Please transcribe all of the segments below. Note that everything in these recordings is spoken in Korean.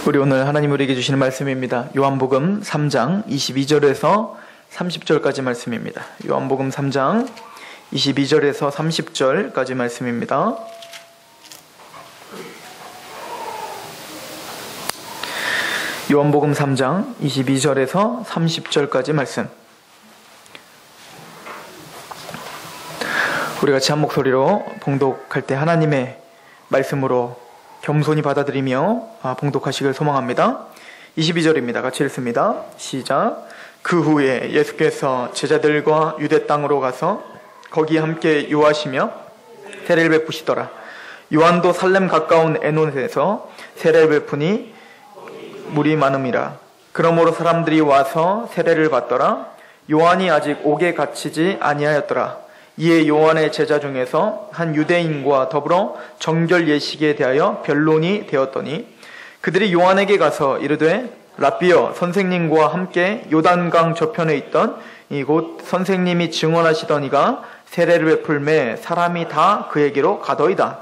우리 오늘 하나님 우리에게 주시는 말씀입니다. 요한복음 3장 22절에서 30절까지 말씀입니다. 요한복음 3장 22절에서 30절까지 말씀입니다. 요한복음 3장 22절에서 30절까지 말씀. 우리 같이 한 목소리로 봉독할 때 하나님의 말씀으로 겸손히 받아들이며 봉독하시길 소망합니다. 22절입니다. 같이 읽습니다. 시작. 그 후에 예수께서 제자들과 유대 땅으로 가서 거기 함께 유하시며 세례를 베푸시더라. 요한도 살렘 가까운 에논에서 세례를 베푸니 물이 많음이라. 그러므로 사람들이 와서 세례를 받더라. 요한이 아직 옥에 갇히지 아니하였더라. 이에 요한의 제자 중에서 한 유대인과 더불어 정결 예식에 대하여 변론이 되었더니 그들이 요한에게 가서 이르되 랍비여, 선생님과 함께 요단강 저편에 있던 이곳 선생님이 증언하시던 이가 세례를 베풀매 사람이 다 그에게로 가더이다.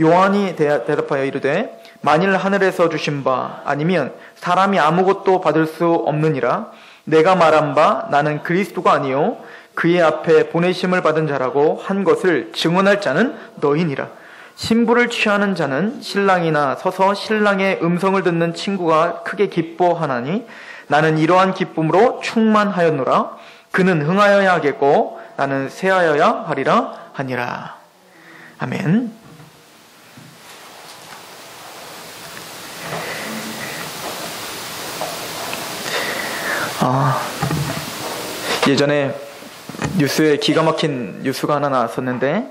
요한이 대답하여 이르되 만일 하늘에서 주신 바 아니면 사람이 아무것도 받을 수 없느니라. 내가 말한 바 나는 그리스도가 아니요 그의 앞에 보내심을 받은 자라고 한 것을 증언할 자는 너희니라. 신부를 취하는 자는 신랑이나 서서 신랑의 음성을 듣는 친구가 크게 기뻐하나니 나는 이러한 기쁨으로 충만하였노라. 그는 흥하여야 하겠고 나는 쇠하여야 하리라 하니라. 아멘. 예전에 뉴스에 기가 막힌 뉴스가 하나 나왔었는데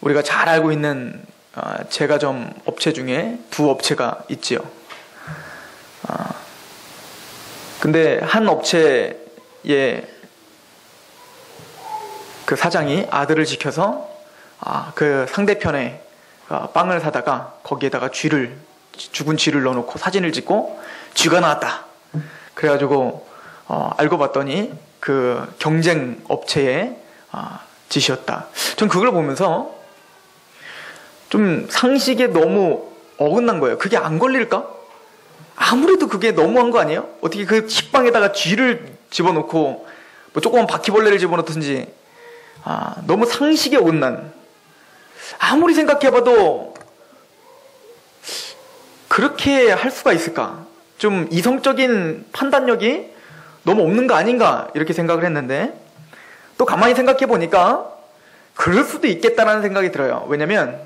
우리가 잘 알고 있는 제과점 업체 중에 두 업체가 있지요. 근데 한 업체의 그 사장이 아들을 지켜서 그 상대편에 빵을 사다가 거기에다가 죽은 쥐를 넣어놓고 사진을 찍고 쥐가 나왔다. 그래가지고 알고 봤더니 그 경쟁 업체의 짓이었다. 전 그걸 보면서 좀 상식에 너무 어긋난 거예요. 그게 안 걸릴까? 아무래도 그게 너무한 거 아니에요? 어떻게 그 식빵에다가 쥐를 집어넣고 뭐 조그만 바퀴벌레를 집어넣든지 너무 상식에 어긋난, 아무리 생각해봐도 그렇게 할 수가 있을까? 좀 이성적인 판단력이 너무 없는 거 아닌가 이렇게 생각을 했는데 또 가만히 생각해 보니까 그럴 수도 있겠다라는 생각이 들어요. 왜냐면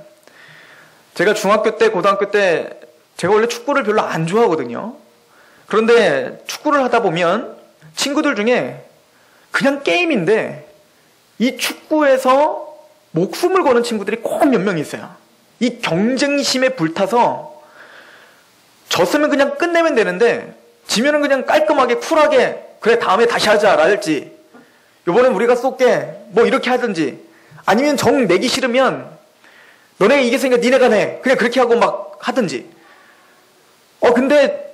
제가 중학교 때 고등학교 때 제가 원래 축구를 별로 안 좋아하거든요. 그런데 축구를 하다 보면 친구들 중에 그냥 게임인데 이 축구에서 목숨을 거는 친구들이 꼭 몇 명 있어요. 이 경쟁심에 불타서 졌으면 그냥 끝내면 되는데 지면은 그냥 깔끔하게 쿨하게 그래 다음에 다시 하자 랄지, 요번엔 우리가 쏠게 뭐 이렇게 하든지, 아니면 정 내기 싫으면 너네가 이겼으니까 니네가 내 그냥 그렇게 하고 막 하든지. 근데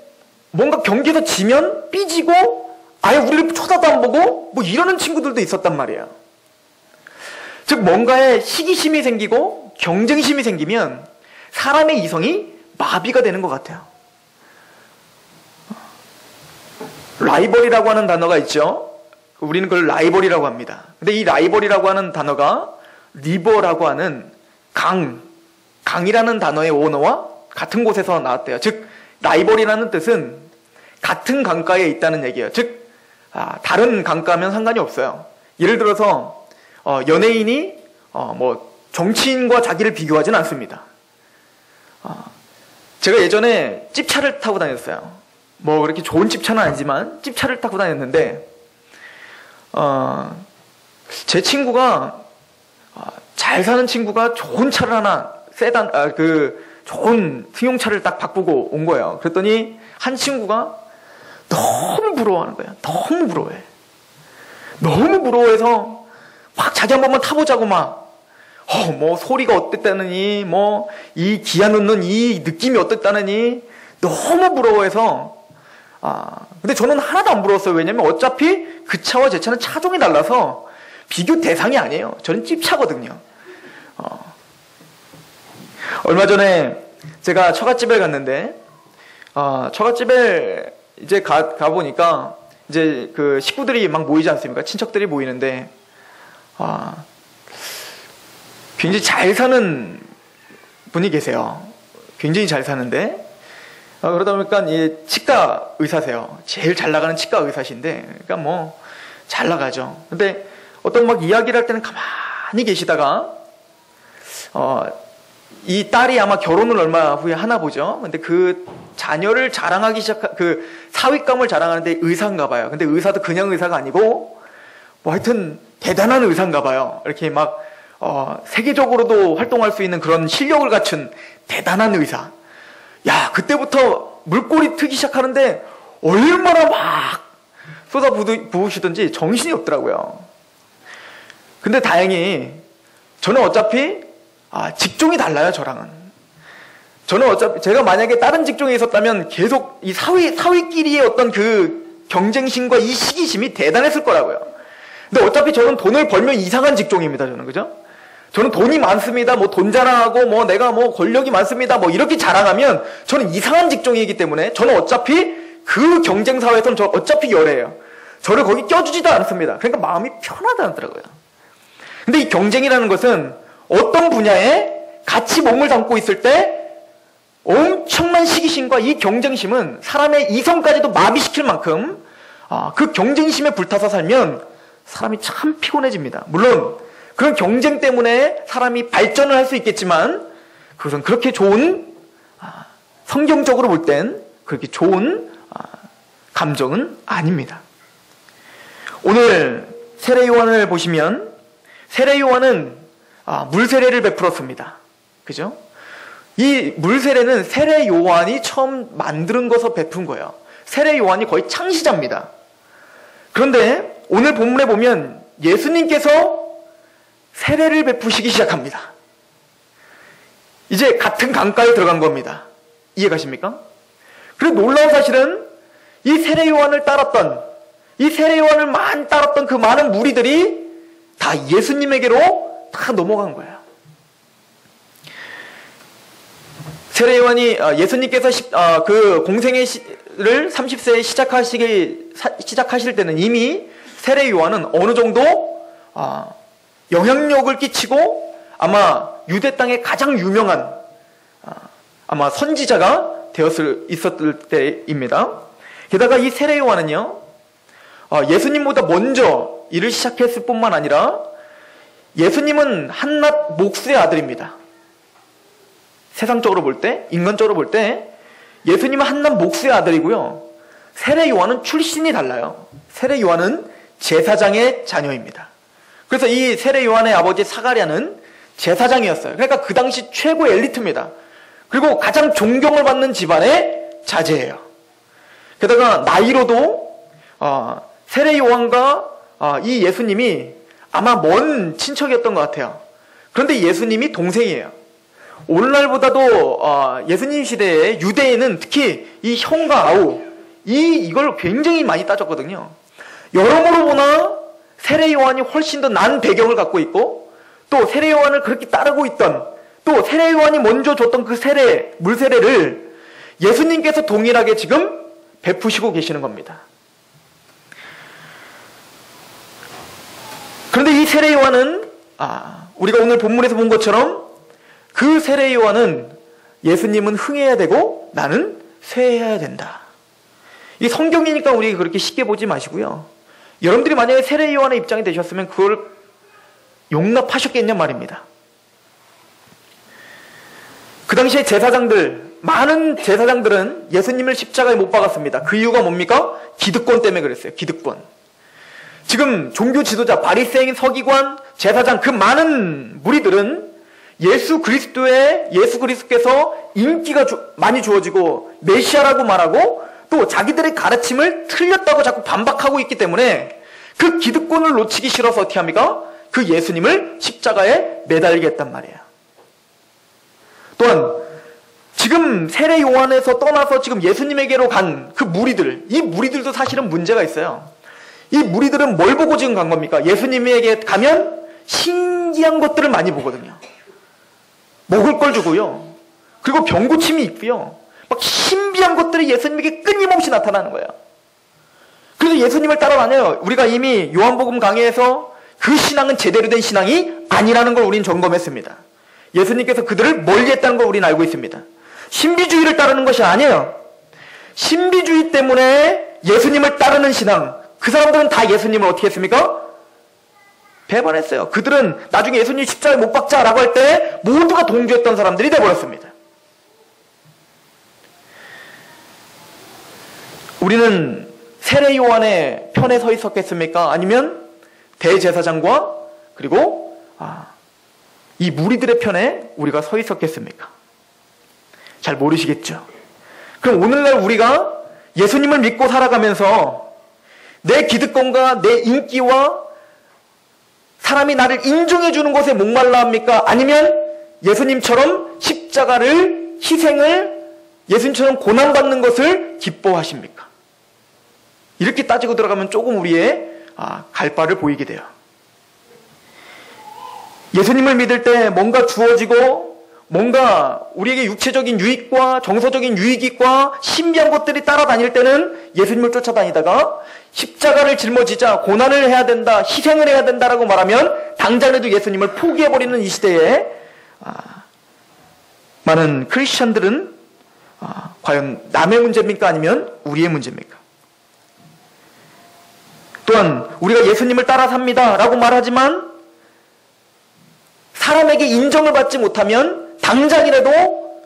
뭔가 경기에서 지면 삐지고 아예 우리를 쳐다도 안 보고 뭐 이러는 친구들도 있었단 말이에요. 즉 뭔가에 시기심이 생기고 경쟁심이 생기면 사람의 이성이 마비가 되는 것 같아요. 라이벌이라고 하는 단어가 있죠. 우리는 그걸 라이벌이라고 합니다. 근데 이 라이벌이라고 하는 단어가 리버라고 하는 강이라는 단어의 원어와 같은 곳에서 나왔대요. 즉 라이벌이라는 뜻은 같은 강가에 있다는 얘기예요. 즉 다른 강가면 상관이 없어요. 예를 들어서 연예인이 뭐 정치인과 자기를 비교하지는 않습니다. 제가 예전에 찝차를 타고 다녔어요. 뭐 그렇게 좋은 찝차는 아니지만 찝차를 타고 다녔는데 제 친구가 잘 사는 친구가 좋은 차를 하나 좋은 승용차를 딱 바꾸고 온 거예요. 그랬더니 한 친구가 너무 부러워하는 거예요. 너무 부러워해. 너무 부러워해서 막 자기 한 번만 타보자고 뭐 소리가 어땠다느니 뭐 이 기아 넣는 이 느낌이 어땠다느니 너무 부러워해서 근데 저는 하나도 안 부러웠어요. 왜냐면 어차피 그 차와 제 차는 차종이 달라서 비교 대상이 아니에요. 저는 찝차거든요. 얼마 전에 제가 처갓집에 갔는데 처갓집에 이제 가보니까 이제 그 식구들이 막 모이지 않습니까? 친척들이 모이는데, 굉장히 잘 사는 분이 계세요. 굉장히 잘 사는데, 그러다 보니까 이 치과 의사세요. 제일 잘 나가는 치과 의사신데, 그러니까 뭐 잘 나가죠. 근데 어떤 막 이야기를 할 때는 가만히 계시다가 이 딸이 아마 결혼을 얼마 후에 하나 보죠. 근데 그 자녀를 자랑하기 시작한 그 사윗감을 자랑하는데 의사인가 봐요. 근데 의사도 그냥 의사가 아니고 뭐 하여튼 대단한 의사인가 봐요. 이렇게 막 세계적으로도 활동할 수 있는 그런 실력을 갖춘 대단한 의사. 야, 그때부터 물꼬리 트기 시작하는데 얼마나 막 쏟아 부으시든지 정신이 없더라고요. 근데 다행히 저는 어차피 직종이 달라요, 저랑은. 저는 어차피 제가 만약에 다른 직종에 있었다면 계속 이 사위끼리의 어떤 그 경쟁심과 이 시기심이 대단했을 거라고요. 근데 어차피 저는 돈을 벌면 이상한 직종입니다, 저는. 그죠? 저는 돈이 많습니다. 뭐 돈 자랑하고 뭐 내가 뭐 권력이 많습니다. 뭐 이렇게 자랑하면 저는 이상한 직종이기 때문에 저는 어차피 그 경쟁 사회에서는 저 어차피 열애예요. 저를 거기 껴주지도 않습니다. 그러니까 마음이 편하다더라고요. 근데 이 경쟁이라는 것은 어떤 분야에 같이 몸을 담고 있을 때 엄청난 시기심과 이 경쟁심은 사람의 이성까지도 마비시킬 만큼 그 경쟁심에 불타서 살면 사람이 참 피곤해집니다. 물론 그런 경쟁 때문에 사람이 발전을 할 수 있겠지만 그것은 그렇게 좋은 성경적으로 볼 땐 그렇게 좋은 감정은 아닙니다. 오늘 세례 요한을 보시면 세례 요한은 물세례를 베풀었습니다. 그죠? 이 물세례는 세례 요한이 처음 만드는 것을 베푼 거예요. 세례 요한이 거의 창시자입니다. 그런데 오늘 본문에 보면 예수님께서 세례를 베푸시기 시작합니다. 이제 같은 강가에 들어간 겁니다. 이해가십니까? 그리고 놀라운 사실은 이 세례 요한을 따랐던 그 많은 무리들이 다 예수님에게로 다 넘어간 거예요. 세례 요한이 예수님께서 그 공생애를 30세에 시작하실 때는 이미 세례 요한은 어느 정도 영향력을 끼치고 아마 유대 땅의 가장 유명한 아마 선지자가 있었을 때입니다. 게다가 이 세례 요한은요, 예수님보다 먼저 일을 시작했을 뿐만 아니라 예수님은 한낱 목수의 아들입니다. 세상적으로 볼 때, 인간적으로 볼 때 예수님은 한낱 목수의 아들이고요. 세례 요한은 출신이 달라요. 세례 요한은 제사장의 자녀입니다. 그래서 이 세례 요한의 아버지 사가랴는 제사장이었어요. 그러니까 그 당시 최고 엘리트입니다. 그리고 가장 존경을 받는 집안의 자제예요. 게다가 나이로도 세례 요한과 이 예수님이 아마 먼 친척이었던 것 같아요. 그런데 예수님이 동생이에요. 오늘날보다도 예수님 시대에 유대인은 특히 이 형과 아우 이걸 굉장히 많이 따졌거든요. 여러모로 보나 세례 요한이 훨씬 더 난 배경을 갖고 있고 또 세례 요한을 그렇게 따르고 있던 또 세례 요한이 먼저 줬던 그 물세례를 예수님께서 동일하게 지금 베푸시고 계시는 겁니다. 그런데 이 세례 요한은 우리가 오늘 본문에서 본 것처럼 그 세례 요한은 예수님은 흥해야 되고 나는 쇠해야 된다. 이 성경이니까 우리 그렇게 쉽게 보지 마시고요. 여러분들이 만약에 세례 요한의 입장이 되셨으면 그걸 용납하셨겠냐 말입니다. 그 당시에 많은 제사장들은 예수님을 십자가에 못 박았습니다. 그 이유가 뭡니까? 기득권 때문에 그랬어요. 기득권. 지금 종교 지도자, 바리새인, 서기관, 제사장 그 많은 무리들은 예수 그리스도께서 인기가 많이 주어지고 메시아라고 말하고 또 자기들의 가르침을 틀렸다고 자꾸 반박하고 있기 때문에 그 기득권을 놓치기 싫어서 어떻게 합니까? 그 예수님을 십자가에 매달게 했단 말이에요. 또한 지금 세례 요한에서 떠나서 지금 예수님에게로 간 그 무리들, 이 무리들도 사실은 문제가 있어요. 이 무리들은 뭘 보고 지금 간 겁니까? 예수님에게 가면 신기한 것들을 많이 보거든요. 먹을 걸 주고요. 그리고 병고침이 있고요. 막 신비한 것들 것들이 예수님에게 끊임없이 나타나는 거예요. 그래서 예수님을 따라다녀요. 우리가 이미 요한복음 강의에서 그 신앙은 제대로 된 신앙이 아니라는 걸 우리는 점검했습니다. 예수님께서 그들을 멀리했다는 걸 우리는 알고 있습니다. 신비주의를 따르는 것이 아니에요. 신비주의 때문에 예수님을 따르는 신앙, 그 사람들은 다 예수님을 어떻게 했습니까? 배반했어요. 그들은 나중에 예수님 십자가에 못 박자라고 할 때 모두가 동조했던 사람들이 되어버렸습니다. 우리는 세례 요한의 편에 서 있었겠습니까? 아니면 대제사장과 그리고 이 무리들의 편에 우리가 서 있었겠습니까? 잘 모르시겠죠. 그럼 오늘날 우리가 예수님을 믿고 살아가면서 내 기득권과 내 인기와 사람이 나를 인정해 주는 것에 목말라 합니까? 아니면 예수님처럼 십자가를, 희생을, 예수님처럼 고난받는 것을 기뻐하십니까? 이렇게 따지고 들어가면 조금 우리의 갈 바를 보이게 돼요. 예수님을 믿을 때 뭔가 주어지고 뭔가 우리에게 육체적인 유익과 정서적인 유익과 신비한 것들이 따라다닐 때는 예수님을 쫓아다니다가 십자가를 짊어지자 고난을 해야 된다, 희생을 해야 된다라고 말하면 당장에도 예수님을 포기해버리는 이 시대에 많은 크리스천들은 과연 남의 문제입니까? 아니면 우리의 문제입니까? 또한 우리가 예수님을 따라 삽니다 라고 말하지만 사람에게 인정을 받지 못하면 당장이라도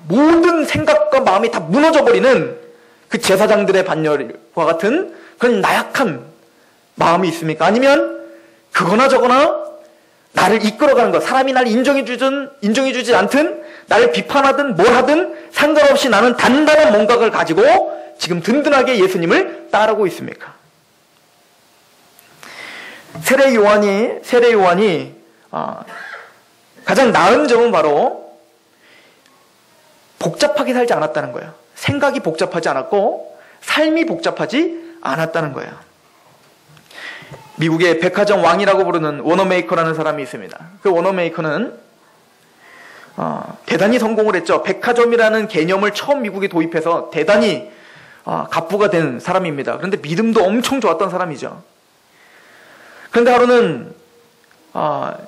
모든 생각과 마음이 다 무너져버리는 그 제사장들의 반열과 같은 그런 나약한 마음이 있습니까? 아니면 그거나 저거나 나를 이끌어가는 것, 사람이 나를 인정해주지 않든 나를 비판하든 뭘 하든 상관없이 나는 단단한 뭔가를 가지고 지금 든든하게 예수님을 따르고 있습니까? 세례 요한이 가장 나은 점은 바로 복잡하게 살지 않았다는 거예요. 생각이 복잡하지 않았고 삶이 복잡하지 않았다는 거예요. 미국의 백화점 왕이라고 부르는 워너메이커라는 사람이 있습니다. 그 워너메이커는 대단히 성공을 했죠. 백화점이라는 개념을 처음 미국에 도입해서 대단히 갑부가 된 사람입니다. 그런데 믿음도 엄청 좋았던 사람이죠. 그런데 하루는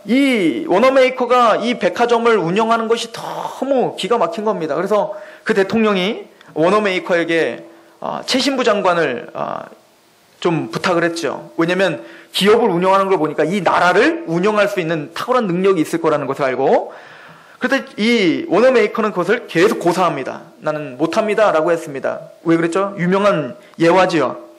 이 워너메이커가 이 백화점을 운영하는 것이 너무 기가 막힌 겁니다. 그래서 그 대통령이 워너메이커에게 최신부 장관을 좀 부탁을 했죠. 왜냐하면 기업을 운영하는 걸 보니까 이 나라를 운영할 수 있는 탁월한 능력이 있을 거라는 것을 알고, 그런데 이 워너메이커는 그것을 계속 고사합니다. 나는 못합니다 라고 했습니다. 왜 그랬죠? 유명한 예화지요.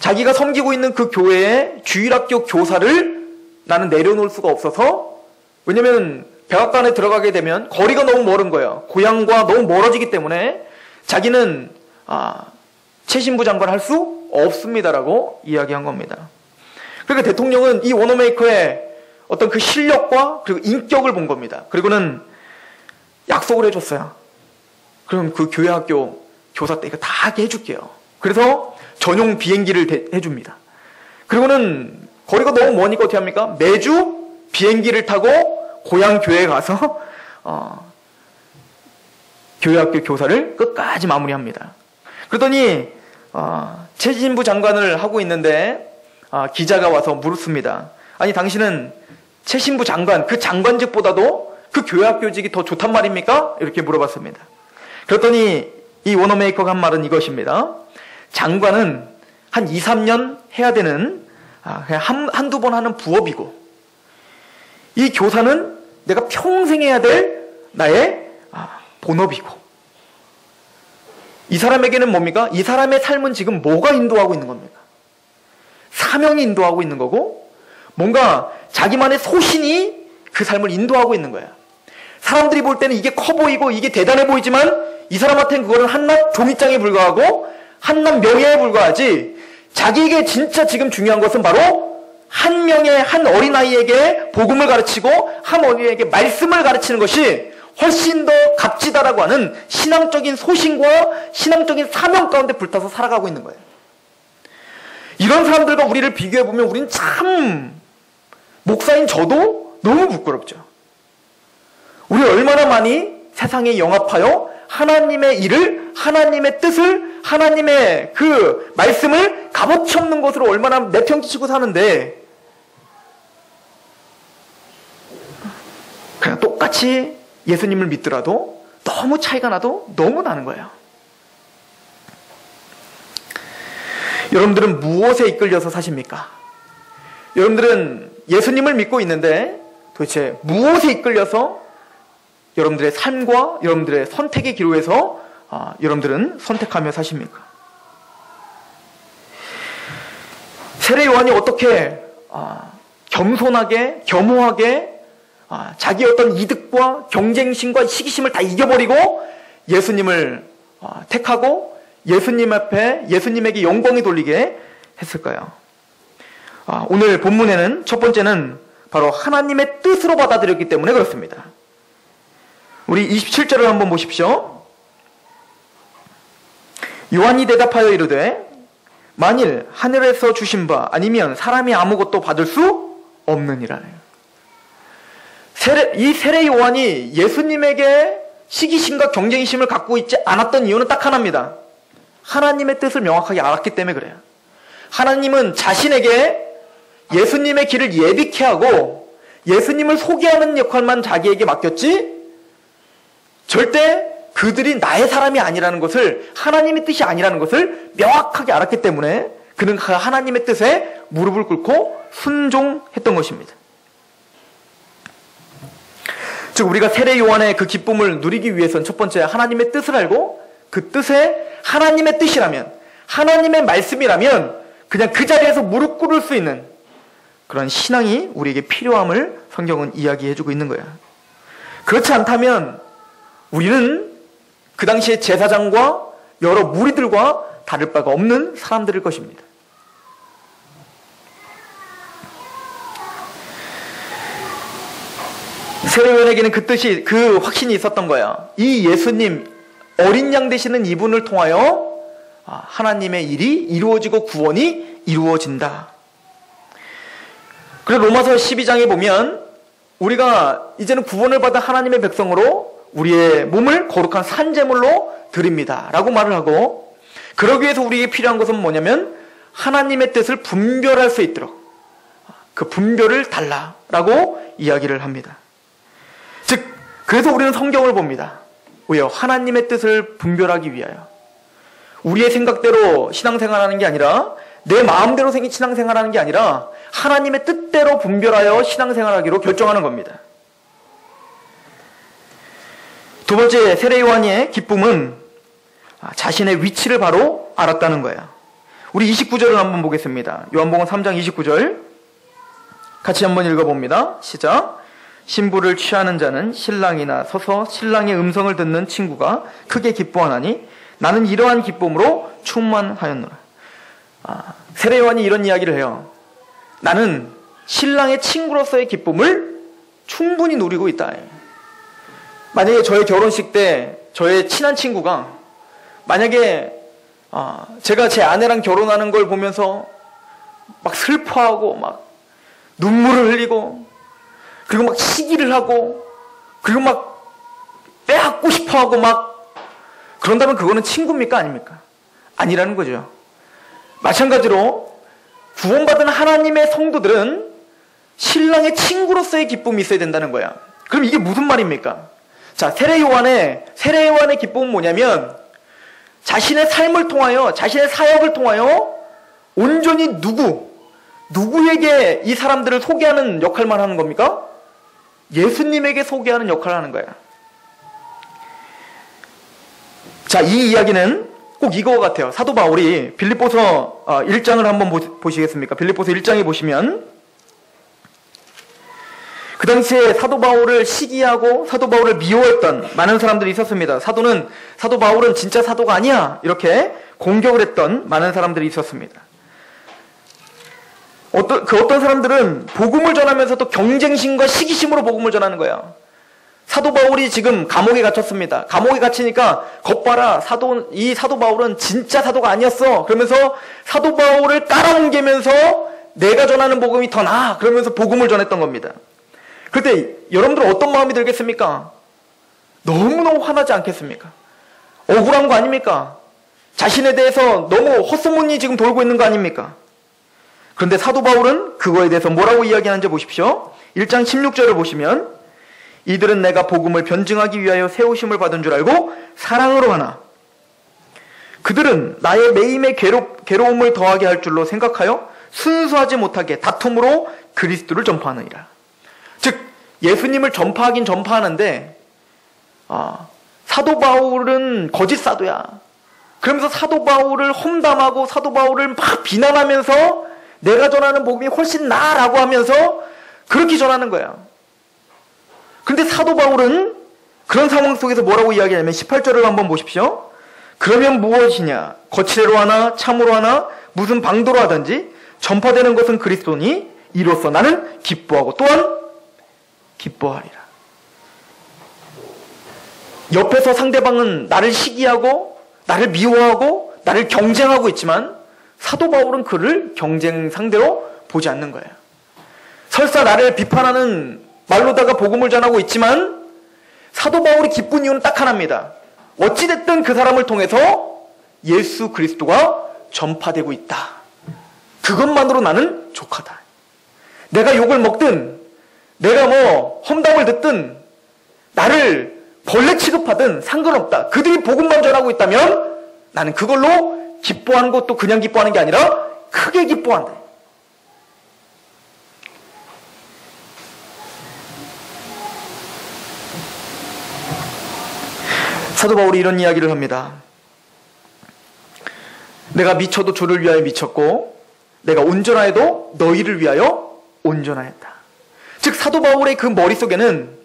자기가 섬기고 있는 그 교회의 주일학교 교사를 나는 내려놓을 수가 없어서, 왜냐면 백악관에 들어가게 되면 거리가 너무 멀은 거예요. 고향과 너무 멀어지기 때문에 자기는 최신부 장관을 할 수 없습니다라고 이야기한 겁니다. 그러니까 대통령은 이 워너메이커의 어떤 그 실력과 그리고 인격을 본 겁니다. 그리고는 약속을 해줬어요. 그럼 그 교회 학교 교사 때 이거 다 하게 해줄게요. 그래서 전용 비행기를 해줍니다. 그리고는 거리가 너무 머니까 어떻게 합니까? 매주 비행기를 타고 고향 교회에 가서 교회 학교 교사를 끝까지 마무리합니다. 그러더니 최신부 장관을 하고 있는데 기자가 와서 물었습니다. 아니 당신은 최신부 장관, 그 장관직보다도 그 교회 학교직이 더 좋단 말입니까? 이렇게 물어봤습니다. 그랬더니 이 워너메이커가 한 말은 이것입니다. 장관은 한 2, 3년 해야 되는 그냥 한두 번 하는 부업이고, 이 교사는 내가 평생 해야 될 나의 본업이고, 이 사람에게는 뭡니까? 이 사람의 삶은 지금 뭐가 인도하고 있는 겁니까? 사명이 인도하고 있는 거고, 뭔가 자기만의 소신이 그 삶을 인도하고 있는 거야. 사람들이 볼 때는 이게 커 보이고 이게 대단해 보이지만 이 사람한테는 그거는 한낱 종이장에 불과하고 한낱 명예에 불과하지, 자기에게 진짜 지금 중요한 것은 바로 한 명의 한 어린아이에게 복음을 가르치고 한 어린아이에게 말씀을 가르치는 것이 훨씬 더 값지다라고 하는 신앙적인 소신과 신앙적인 사명 가운데 불타서 살아가고 있는 거예요. 이런 사람들과 우리를 비교해보면 우리는 참, 목사인 저도 너무 부끄럽죠. 우리 얼마나 많이 세상에 영합하여 하나님의 일을, 하나님의 뜻을, 하나님의 그 말씀을 값어치 없는 것으로 얼마나 내평지치고 사는데, 그냥 똑같이 예수님을 믿더라도 너무 차이가 나도 너무 나는 거예요. 여러분들은 무엇에 이끌려서 사십니까? 여러분들은 예수님을 믿고 있는데 도대체 무엇에 이끌려서 여러분들의 삶과 여러분들의 선택의 기로에서 여러분들은 선택하며 사십니까? 세례 요한이 어떻게 겸손하게, 겸허하게 자기 어떤 이득과 경쟁심과 시기심을 다 이겨버리고 예수님을 택하고 예수님 앞에 예수님에게 영광이 돌리게 했을까요? 오늘 본문에는 첫 번째는 바로 하나님의 뜻으로 받아들였기 때문에 그렇습니다. 우리 27절을 한번 보십시오. 요한이 대답하여 이르되 만일 하늘에서 주신 바 아니면 사람이 아무것도 받을 수 없느니라. 이 세례 요한이 예수님에게 시기심과 경쟁심을 갖고 있지 않았던 이유는 딱 하나입니다. 하나님의 뜻을 명확하게 알았기 때문에 그래요. 하나님은 자신에게 예수님의 길을 예비케 하고 예수님을 소개하는 역할만 자기에게 맡겼지 절대 그들이 나의 사람이 아니라는 것을, 하나님의 뜻이 아니라는 것을 명확하게 알았기 때문에 그는 그 하나님의 뜻에 무릎을 꿇고 순종했던 것입니다. 즉 우리가 세례 요한의 그 기쁨을 누리기 위해서는 첫 번째 하나님의 뜻을 알고 그 뜻에 하나님의 뜻이라면, 하나님의 말씀이라면 그냥 그 자리에서 무릎 꿇을 수 있는 그런 신앙이 우리에게 필요함을 성경은 이야기해주고 있는 거야. 그렇지 않다면 우리는 그 당시에 제사장과 여러 무리들과 다를 바가 없는 사람들일 것입니다. 세례 요한에게는 그 뜻이, 그 확신이 있었던 거야. 이 예수님, 어린 양 되시는 이분을 통하여 하나님의 일이 이루어지고 구원이 이루어진다. 그래서 로마서 12장에 보면 우리가 이제는 구원을 받은 하나님의 백성으로 우리의 몸을 거룩한 산제물로 드립니다 라고 말을 하고, 그러기 위해서 우리에게 필요한 것은 뭐냐면 하나님의 뜻을 분별할 수 있도록 그 분별을 달라라고 이야기를 합니다. 즉 그래서 우리는 성경을 봅니다. 왜요? 하나님의 뜻을 분별하기 위하여. 우리의 생각대로 신앙생활하는 게 아니라, 내 마음대로 신앙생활하는 게 아니라 하나님의 뜻대로 분별하여 신앙생활하기로 결정하는 겁니다. 두 번째, 세례 요한의 기쁨은 자신의 위치를 바로 알았다는 거예요. 우리 29절을 한번 보겠습니다. 요한복음 3장 29절 같이 한번 읽어봅니다. 시작. 신부를 취하는 자는 신랑이나 서서 신랑의 음성을 듣는 친구가 크게 기뻐하나니 나는 이러한 기쁨으로 충만하였노라. 세례 요한이 이런 이야기를 해요. 나는 신랑의 친구로서의 기쁨을 충분히 누리고 있다. 만약에 저의 결혼식 때 저의 친한 친구가 만약에 제가 제 아내랑 결혼하는 걸 보면서 막 슬퍼하고 막 눈물을 흘리고 그리고 막 시기를 하고 그리고 막 빼앗고 싶어하고 막 그런다면 그거는 친구입니까? 아닙니까? 아니라는 거죠. 마찬가지로 구원받은 하나님의 성도들은 신랑의 친구로서의 기쁨이 있어야 된다는 거야. 그럼 이게 무슨 말입니까? 자, 세례 요한의 기쁨은 뭐냐면 자신의 삶을 통하여, 자신의 사역을 통하여 온전히 누구에게 이 사람들을 소개하는 역할만 하는 겁니까? 예수님에게 소개하는 역할을 하는 거야. 자, 이 이야기는 꼭 이거 같아요. 사도 바울이 빌립보서 1장을 한번 보시겠습니까? 빌립보서 1장에 보시면 그 당시에 사도 바울을 시기하고 사도 바울을 미워했던 많은 사람들이 있었습니다. 사도 바울은 진짜 사도가 아니야, 이렇게 공격을 했던 많은 사람들이 있었습니다. 어떤 사람들은 복음을 전하면서도 경쟁심과 시기심으로 복음을 전하는 거야. 사도 바울이 지금 감옥에 갇혔습니다. 감옥에 갇히니까 겉봐라, 이 사도 바울은 진짜 사도가 아니었어, 그러면서 사도 바울을 깔아뭉개면서 내가 전하는 복음이 더 나아, 그러면서 복음을 전했던 겁니다. 그때 여러분들은 어떤 마음이 들겠습니까? 너무너무 화나지 않겠습니까? 억울한 거 아닙니까? 자신에 대해서 너무 헛소문이 지금 돌고 있는 거 아닙니까? 그런데 사도 바울은 그거에 대해서 뭐라고 이야기하는지 보십시오. 1장 16절을 보시면 이들은 내가 복음을 변증하기 위하여 세우심을 받은 줄 알고 사랑으로 하나 그들은 나의 매임의 괴로움을 더하게 할 줄로 생각하여 순수하지 못하게 다툼으로 그리스도를 전파하느니라. 즉 예수님을 전파하긴 전파하는데 사도 바울은 거짓 사도야. 그러면서 사도 바울을 험담하고 사도 바울을 막 비난하면서 내가 전하는 복음이 훨씬 나라고 하면서 그렇게 전하는 거야. 그런데 사도 바울은 그런 상황 속에서 뭐라고 이야기하냐면 18절을 한번 보십시오. 그러면 무엇이냐? 거칠애로 하나 참으로 하나 무슨 방도로 하든지 전파되는 것은 그리스도니 이로써 나는 기뻐하고 또한 기뻐하리라. 옆에서 상대방은 나를 시기하고 나를 미워하고 나를 경쟁하고 있지만 사도 바울은 그를 경쟁 상대로 보지 않는 거예요. 설사 나를 비판하는 말로다가 복음을 전하고 있지만 사도 바울이 기쁜 이유는 딱 하나입니다. 어찌됐든 그 사람을 통해서 예수 그리스도가 전파되고 있다. 그것만으로 나는 족하다. 내가 욕을 먹든 내가 험담을 듣든 나를 벌레 취급하든 상관없다. 그들이 복음만 전하고 있다면 나는 그걸로 기뻐하는 것도 그냥 기뻐하는 게 아니라 크게 기뻐한다. 사도 바울이 이런 이야기를 합니다. 내가 미쳐도 주를 위하여 미쳤고 내가 온전하여도 너희를 위하여 온전하였다. 즉 사도 바울의 그 머릿속에는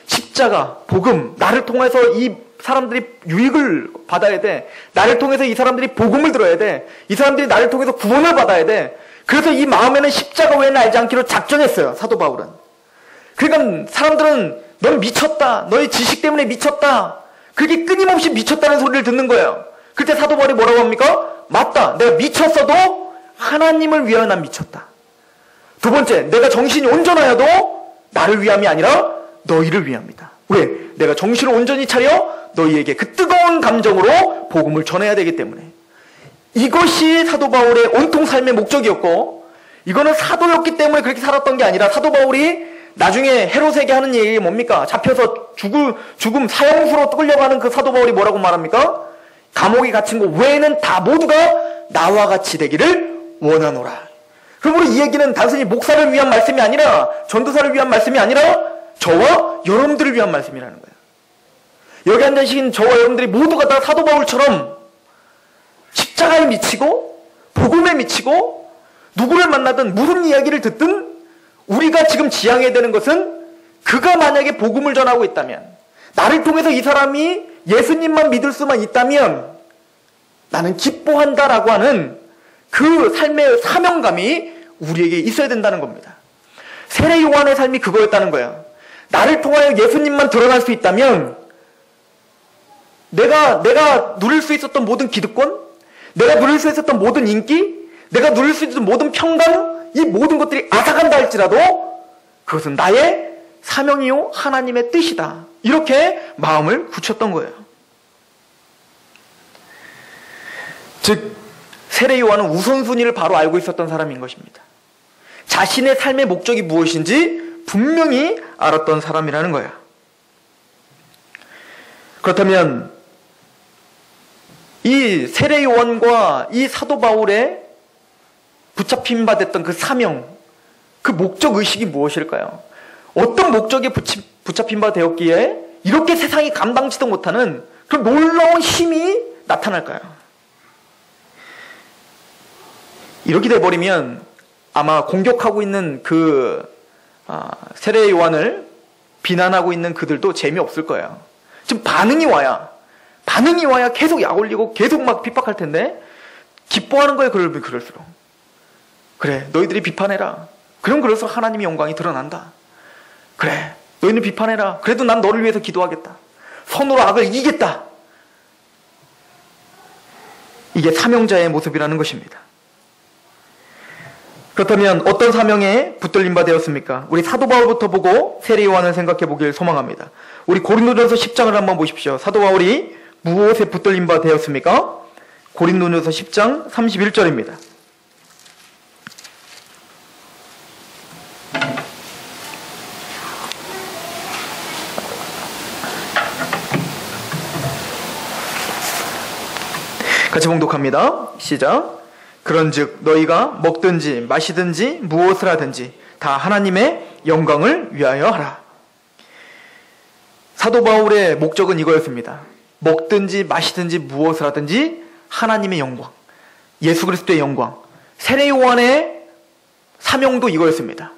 십자가, 복음, 나를 통해서 이 사람들이 유익을 받아야 돼. 나를 통해서 이 사람들이 복음을 들어야 돼. 이 사람들이 나를 통해서 구원을 받아야 돼. 그래서 이 마음에는 십자가 외에는 알지 않기로 작정했어요. 사도 바울은. 그러니까 사람들은 넌 미쳤다. 너의 지식 때문에 미쳤다. 그렇게 끊임없이 미쳤다는 소리를 듣는 거예요. 그때 사도 바울이 뭐라고 합니까? 맞다. 내가 미쳤어도 하나님을 위하여 난 미쳤다. 두 번째, 내가 정신이 온전하여도 나를 위함이 아니라 너희를 위함이다. 왜? 내가 정신을 온전히 차려 너희에게 그 뜨거운 감정으로 복음을 전해야 되기 때문에. 이것이 사도 바울의 온통 삶의 목적이었고 이거는 사도였기 때문에 그렇게 살았던 게 아니라 사도 바울이 나중에 헤롯에게 하는 얘기 뭡니까? 잡혀서 죽음 사형수로 끌려가는 그 사도 바울이 뭐라고 말합니까? 감옥에 갇힌 것 외에는 다 모두가 나와 같이 되기를 원하노라. 그러므로 이 얘기는 단순히 목사를 위한 말씀이 아니라 전도사를 위한 말씀이 아니라 저와 여러분들을 위한 말씀이라는 거예요. 여기 앉으신 저와 여러분들이 모두가 다 사도 바울처럼 십자가에 미치고 복음에 미치고 누구를 만나든 무슨 이야기를 듣든 우리가 지금 지향해야 되는 것은 그가 만약에 복음을 전하고 있다면 나를 통해서 이 사람이 예수님만 믿을 수만 있다면 나는 기뻐한다라고 하는 그 삶의 사명감이 우리에게 있어야 된다는 겁니다. 세례 요한의 삶이 그거였다는 거예요. 나를 통하여 예수님만 드러날 수 있다면 내가 누릴 수 있었던 모든 기득권, 내가 누릴 수 있었던 모든 인기, 내가 누릴 수 있었던 모든 평강, 이 모든 것들이 앗아간다 할지라도 그것은 나의 사명이요 하나님의 뜻이다. 이렇게 마음을 굳혔던 거예요. 즉 세례 요한은 우선순위를 바로 알고 있었던 사람인 것입니다. 자신의 삶의 목적이 무엇인지 분명히 알았던 사람이라는 거예요. 그렇다면 이 세례 요한과 이 사도 바울의 붙잡힘 받았던 그 사명, 그 목적 의식이 무엇일까요? 어떤 목적에 붙잡힌 바 되었기에 이렇게 세상이 감당치도 못하는 그 놀라운 힘이 나타날까요? 이렇게 돼버리면 아마 공격하고 있는 그 세례 요한을 비난하고 있는 그들도 재미없을 거예요. 지금 반응이 와야 계속 약 올리고 계속 막 핍박할 텐데 기뻐하는 거예요. 그럴수록. 그래, 너희들이 비판해라. 그럼 그럴수록 하나님의 영광이 드러난다. 그래, 너희는 비판해라. 그래도 난 너를 위해서 기도하겠다. 선으로 악을 이기겠다. 이게 사명자의 모습이라는 것입니다. 그렇다면 어떤 사명에 붙들림 바 되었습니까? 우리 사도 바울부터 보고 세례 요한을 생각해 보길 소망합니다. 우리 고린도전서 10장을 한번 보십시오. 사도 바울이 무엇에 붙들린 바 되었습니까? 고린도전서 10장 31절입니다. 같이 봉독합니다. 시작. 그런즉 너희가 먹든지 마시든지 무엇을 하든지 다 하나님의 영광을 위하여 하라. 사도 바울의 목적은 이거였습니다. 먹든지 마시든지 무엇을 하든지 하나님의 영광, 예수 그리스도의 영광. 세례 요한의 사명도 이거였습니다.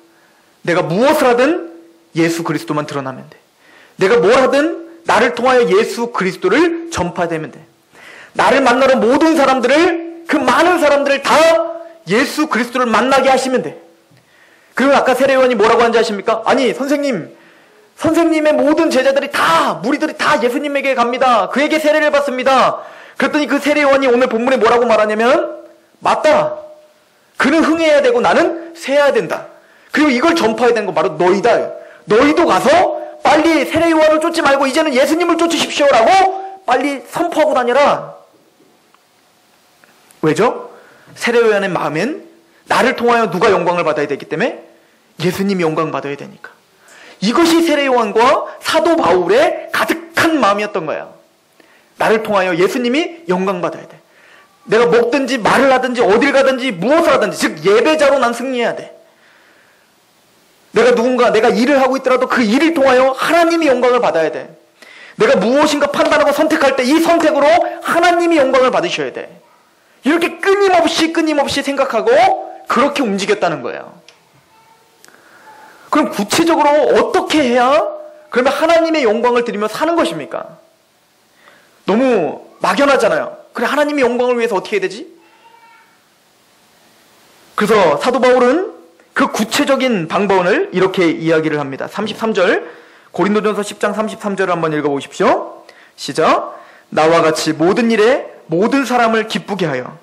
내가 무엇을 하든 예수 그리스도만 드러나면 돼. 내가 뭘 하든 나를 통하여 예수 그리스도를 전파되면 돼. 나를 만나는 모든 사람들을, 그 많은 사람들을 다 예수 그리스도를 만나게 하시면 돼. 그리고 아까 세례 요한이 뭐라고 하는지 아십니까? 아니 선생님의 모든 제자들이 다, 무리들이 다 예수님에게 갑니다. 그에게 세례를 받습니다. 그랬더니 그 세례 요한이 오늘 본문에 뭐라고 말하냐면, 맞다. 그는 흥해야 되고 나는 쇠해야 된다. 그리고 이걸 전파해야 되는 거 바로 너희다. 너희도 가서 빨리 세례 요한을 쫓지 말고 이제는 예수님을 쫓으십시오라고 빨리 선포하고 다니라. 왜죠? 세례 요한의 마음엔 나를 통하여 누가 영광을 받아야 되기 때문에 예수님이 영광 받아야 되니까. 이것이 세례 요한과 사도 바울의 가득한 마음이었던 거야. 나를 통하여 예수님이 영광 받아야 돼. 내가 먹든지 말을 하든지 어딜 가든지 무엇을 하든지, 즉 예배자로 난 승리해야 돼. 내가 일을 하고 있더라도 그 일을 통하여 하나님이 영광을 받아야 돼. 내가 무엇인가 판단하고 선택할 때 이 선택으로 하나님이 영광을 받으셔야 돼. 이렇게 끊임없이 생각하고 그렇게 움직였다는 거예요. 그럼 구체적으로 어떻게 해야 그러면 하나님의 영광을 드리며 사는 것입니까? 너무 막연하잖아요. 그래, 하나님의 영광을 위해서 어떻게 해야 되지? 그래서 사도 바울은 그 구체적인 방법을 이렇게 이야기를 합니다. 33절, 고린도전서 10장 33절을 한번 읽어보십시오. 시작. 나와 같이 모든 일에 모든 사람을 기쁘게 하여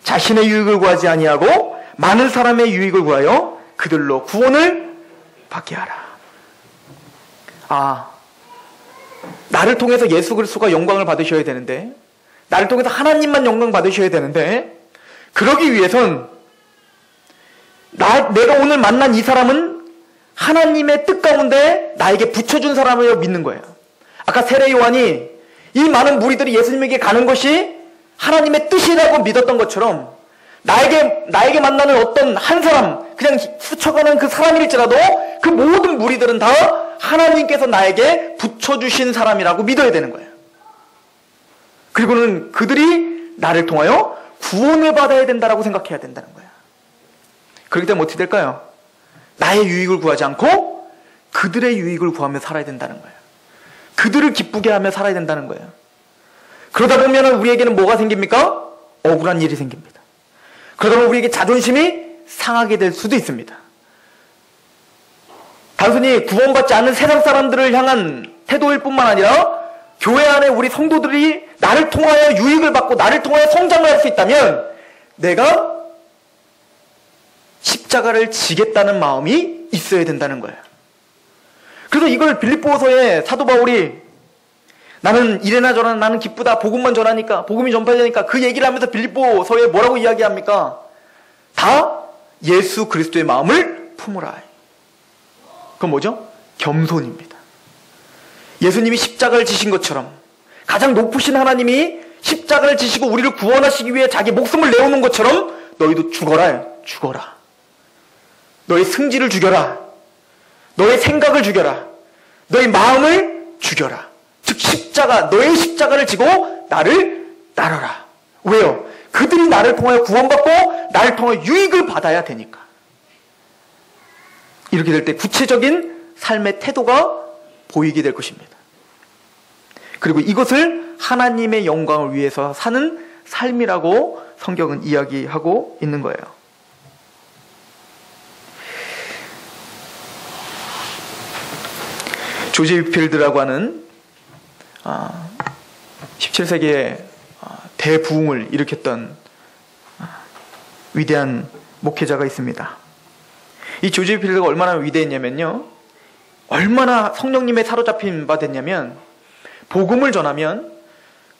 자신의 유익을 구하지 아니하고 많은 사람의 유익을 구하여 그들로 구원을 받게 하라. 나를 통해서 예수 그리스도가 영광을 받으셔야 되는데, 나를 통해서 하나님만 영광 받으셔야 되는데, 그러기 위해선 내가 오늘 만난 이 사람은 하나님의 뜻 가운데 나에게 붙여준 사람이라고 믿는 거예요. 아까 세례 요한이 이 많은 무리들이 예수님에게 가는 것이 하나님의 뜻이라고 믿었던 것처럼, 나에게 만나는 어떤 한 사람, 그냥 스쳐가는 그 사람일지라도 그 모든 무리들은 다 하나님께서 나에게 붙여주신 사람이라고 믿어야 되는 거예요. 그리고는 그들이 나를 통하여 구원을 받아야 된다라고 생각해야 된다는 거예요. 그렇기 때문에 어떻게 될까요? 나의 유익을 구하지 않고 그들의 유익을 구하며 살아야 된다는 거예요. 그들을 기쁘게 하며 살아야 된다는 거예요. 그러다 보면 우리에게는 뭐가 생깁니까? 억울한 일이 생깁니다. 그러다 보면 우리에게 자존심이 상하게 될 수도 있습니다. 단순히 구원받지 않은 세상 사람들을 향한 태도일 뿐만 아니라 교회 안에 우리 성도들이 나를 통하여 유익을 받고 나를 통하여 성장을 할 수 있다면 내가 십자가를 지겠다는 마음이 있어야 된다는 거예요. 그래서 이걸 빌립보서에 사도 바울이 나는 이래나 저래나 나는 기쁘다, 복음만 전하니까, 복음이 전파되니까, 그 얘기를 하면서 빌립보서에 뭐라고 이야기합니까? 다 예수 그리스도의 마음을 품으라. 그건 뭐죠? 겸손입니다. 예수님이 십자가를 지신 것처럼 가장 높으신 하나님이 십자가를 지시고 우리를 구원하시기 위해 자기 목숨을 내오는 것처럼 너희도 죽어라. 너의 승질을 죽여라. 너의 생각을 죽여라. 너의 마음을 죽여라. 즉 너의 십자가를 지고 나를 따르라. 왜요? 그들이 나를 통하여 구원받고 나를 통하여 유익을 받아야 되니까. 이렇게 될 때 구체적인 삶의 태도가 보이게 될 것입니다. 그리고 이것을 하나님의 영광을 위해서 사는 삶이라고 성경은 이야기하고 있는 거예요. 조지 위필드라고 하는 17세기에 대부흥을 일으켰던 위대한 목회자가 있습니다. 이 조지 위필드가 얼마나 위대했냐면요, 얼마나 성령님에 사로잡힌 바 됐냐면 복음을 전하면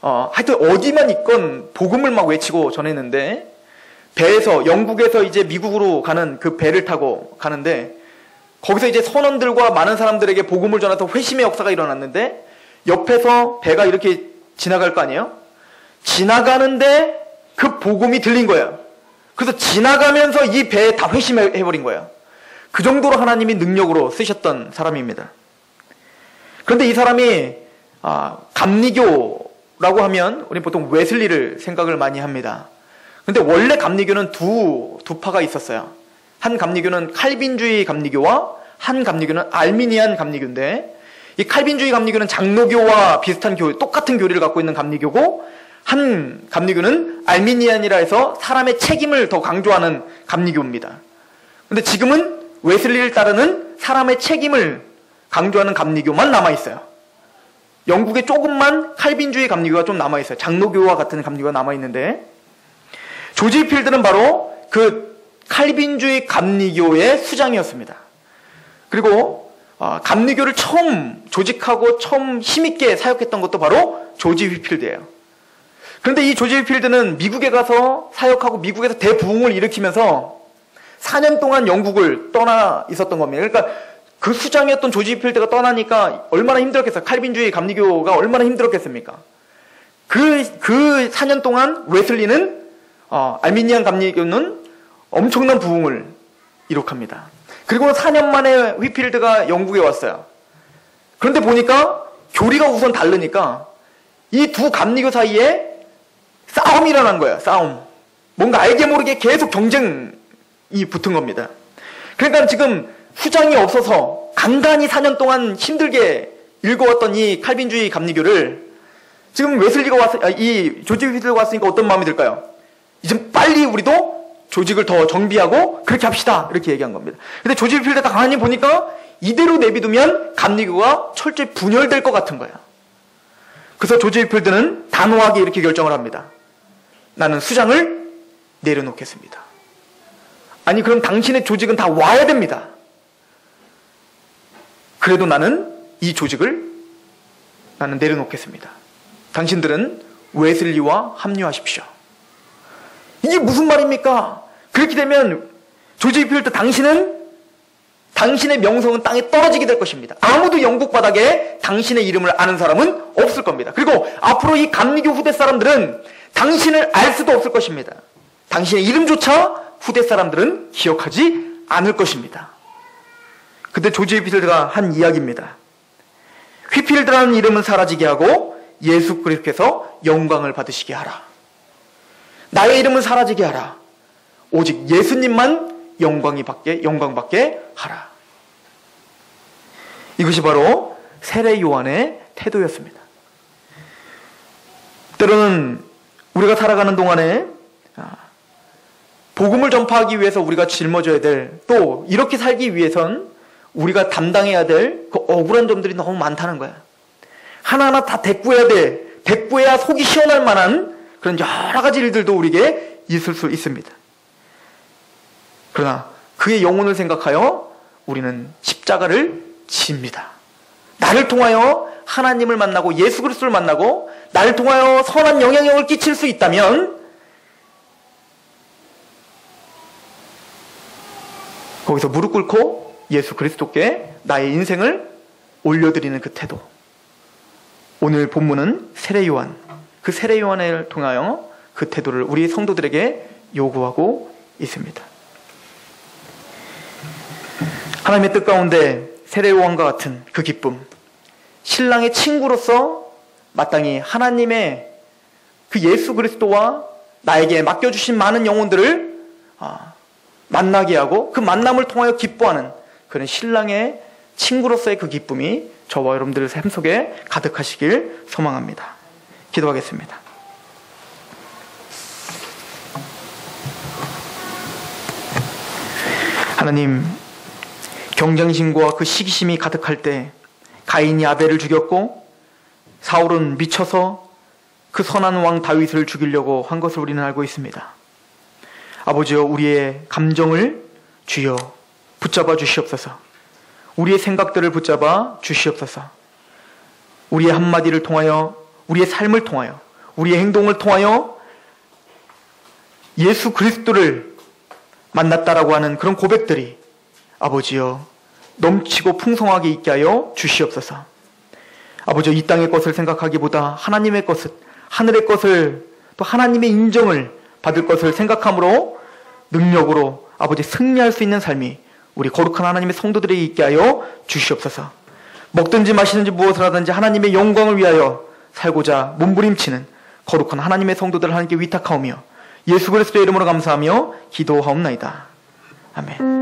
하여튼 어디만 있건 복음을 막 외치고 전했는데, 배에서, 영국에서 이제 미국으로 가는 그 배를 타고 가는데, 거기서 이제 선원들과 많은 사람들에게 복음을 전해서 회심의 역사가 일어났는데, 옆에서 배가 이렇게 지나갈 거 아니에요? 지나가는데 그 복음이 들린 거예요. 그래서 지나가면서 이 배에 다 회심해버린 거예요. 그 정도로 하나님이 능력으로 쓰셨던 사람입니다. 그런데 이 사람이 감리교라고 하면 우리 보통 웨슬리를 생각을 많이 합니다. 근데 원래 감리교는 두 파가 있었어요. 한 감리교는 칼빈주의 감리교와 한 감리교는 알미니안 감리교인데, 이 칼빈주의 감리교는 장로교와 비슷한 똑같은 교리를 갖고 있는 감리교고, 한 감리교는 알미니안이라 해서 사람의 책임을 더 강조하는 감리교입니다. 근데 지금은 웨슬리를 따르는 사람의 책임을 강조하는 감리교만 남아있어요. 영국에 조금만 칼빈주의 감리교가 좀 남아있어요. 장로교와 같은 감리교가 남아있는데, 조지 휘필드는 바로 그 칼빈주의 감리교의 수장이었습니다. 그리고 감리교를 처음 조직하고 처음 힘있게 사역했던 것도 바로 조지 휘필드예요. 그런데 이 조지 휘필드는 미국에 가서 사역하고 미국에서 대부흥을 일으키면서 4년 동안 영국을 떠나 있었던 겁니다. 그러니까 그 수장이었던 조지 휘필드가 떠나니까 얼마나 힘들었겠어요. 칼빈주의 감리교가 얼마나 힘들었겠습니까? 그 4년 동안 웨슬리는 알미니안 감리교는 엄청난 부흥을 이룩합니다. 그리고 4년 만에 휘필드가 영국에 왔어요. 그런데 보니까 교리가 우선 다르니까 이 두 감리교 사이에 싸움이 일어난 거예요. 싸움. 뭔가 알게 모르게 계속 경쟁이 붙은 겁니다. 그러니까 지금 수장이 없어서 간간히 4년 동안 힘들게 읽어왔던 이 칼빈주의 감리교를 지금 웨슬리가 이 조지 휘필드가 왔으니까 어떤 마음이 들까요? 이제 빨리 우리도 조직을 더 정비하고 그렇게 합시다, 이렇게 얘기한 겁니다. 근데 조지 휘필드가 가만히 보니까 이대로 내비두면 감리교가 철저히 분열될 것 같은 거예요. 그래서 조지 휘필드는 단호하게 이렇게 결정을 합니다. 나는 수장을 내려놓겠습니다. 아니, 그럼 당신의 조직은 다 와야 됩니다. 그래도 나는 이 조직을 나는 내려놓겠습니다. 당신들은 웨슬리와 합류하십시오. 이게 무슨 말입니까? 그렇게 되면 조지 휘필드 당신의 명성은 땅에 떨어지게 될 것입니다. 아무도 영국 바닥에 당신의 이름을 아는 사람은 없을 겁니다. 그리고 앞으로 이 감리교 후대 사람들은 당신을 알 수도 없을 것입니다. 당신의 이름조차 후대 사람들은 기억하지 않을 것입니다. 근데 조지 휘필드가 한 이야기입니다. 휘필드라는 이름은 사라지게 하고 예수 그리스도께서 영광을 받으시게 하라. 나의 이름은 사라지게 하라. 오직 예수님만 영광받게 하라. 이것이 바로 세례 요한의 태도였습니다. 때로는 우리가 살아가는 동안에 복음을 전파하기 위해서 우리가 짊어져야 될, 또 이렇게 살기 위해선 우리가 담당해야 될 그 억울한 점들이 너무 많다는 거야. 하나하나 다 대꾸해야 돼. 대꾸해야 속이 시원할 만한 그런 여러 가지 일들도 우리에게 있을 수 있습니다. 그러나 그의 영혼을 생각하여 우리는 십자가를 집니다. 나를 통하여 하나님을 만나고 예수 그리스도를 만나고 나를 통하여 선한 영향력을 끼칠 수 있다면 거기서 무릎 꿇고 예수 그리스도께 나의 인생을 올려드리는 그 태도. 오늘 본문은 세례 요한, 그 세례 요한을 통하여 그 태도를 우리 성도들에게 요구하고 있습니다. 하나님의 뜻 가운데 세례 요한과 같은 그 기쁨, 신랑의 친구로서 마땅히 하나님의 그 예수 그리스도와 나에게 맡겨주신 많은 영혼들을 만나게 하고 그 만남을 통하여 기뻐하는 그런 신랑의 친구로서의 그 기쁨이 저와 여러분들의 삶 속에 가득하시길 소망합니다. 기도하겠습니다. 하나님, 경쟁심과 그 시기심이 가득할 때 가인이 아벨을 죽였고 사울은 미쳐서 그 선한 왕 다윗을 죽이려고 한 것을 우리는 알고 있습니다. 아버지여, 우리의 감정을 주여 붙잡아 주시옵소서. 우리의 생각들을 붙잡아 주시옵소서. 우리의 한마디를 통하여, 우리의 삶을 통하여 우리의 행동을 통하여 예수 그리스도를 만났다라고 하는 그런 고백들이 아버지여 넘치고 풍성하게 있게 하여 주시옵소서. 아버지여 이 땅의 것을 생각하기보다 하나님의 것을, 하늘의 것을, 또 하나님의 인정을 받을 것을 생각함으로 능력으로 아버지 승리할 수 있는 삶이 우리 거룩한 하나님의 성도들에게 있게 하여 주시옵소서. 먹든지 마시든지 무엇을 하든지 하나님의 영광을 위하여 살고자 몸부림치는 거룩한 하나님의 성도들을 하나님께 위탁하오며 예수 그리스도의 이름으로 감사하며 기도하옵나이다. 아멘.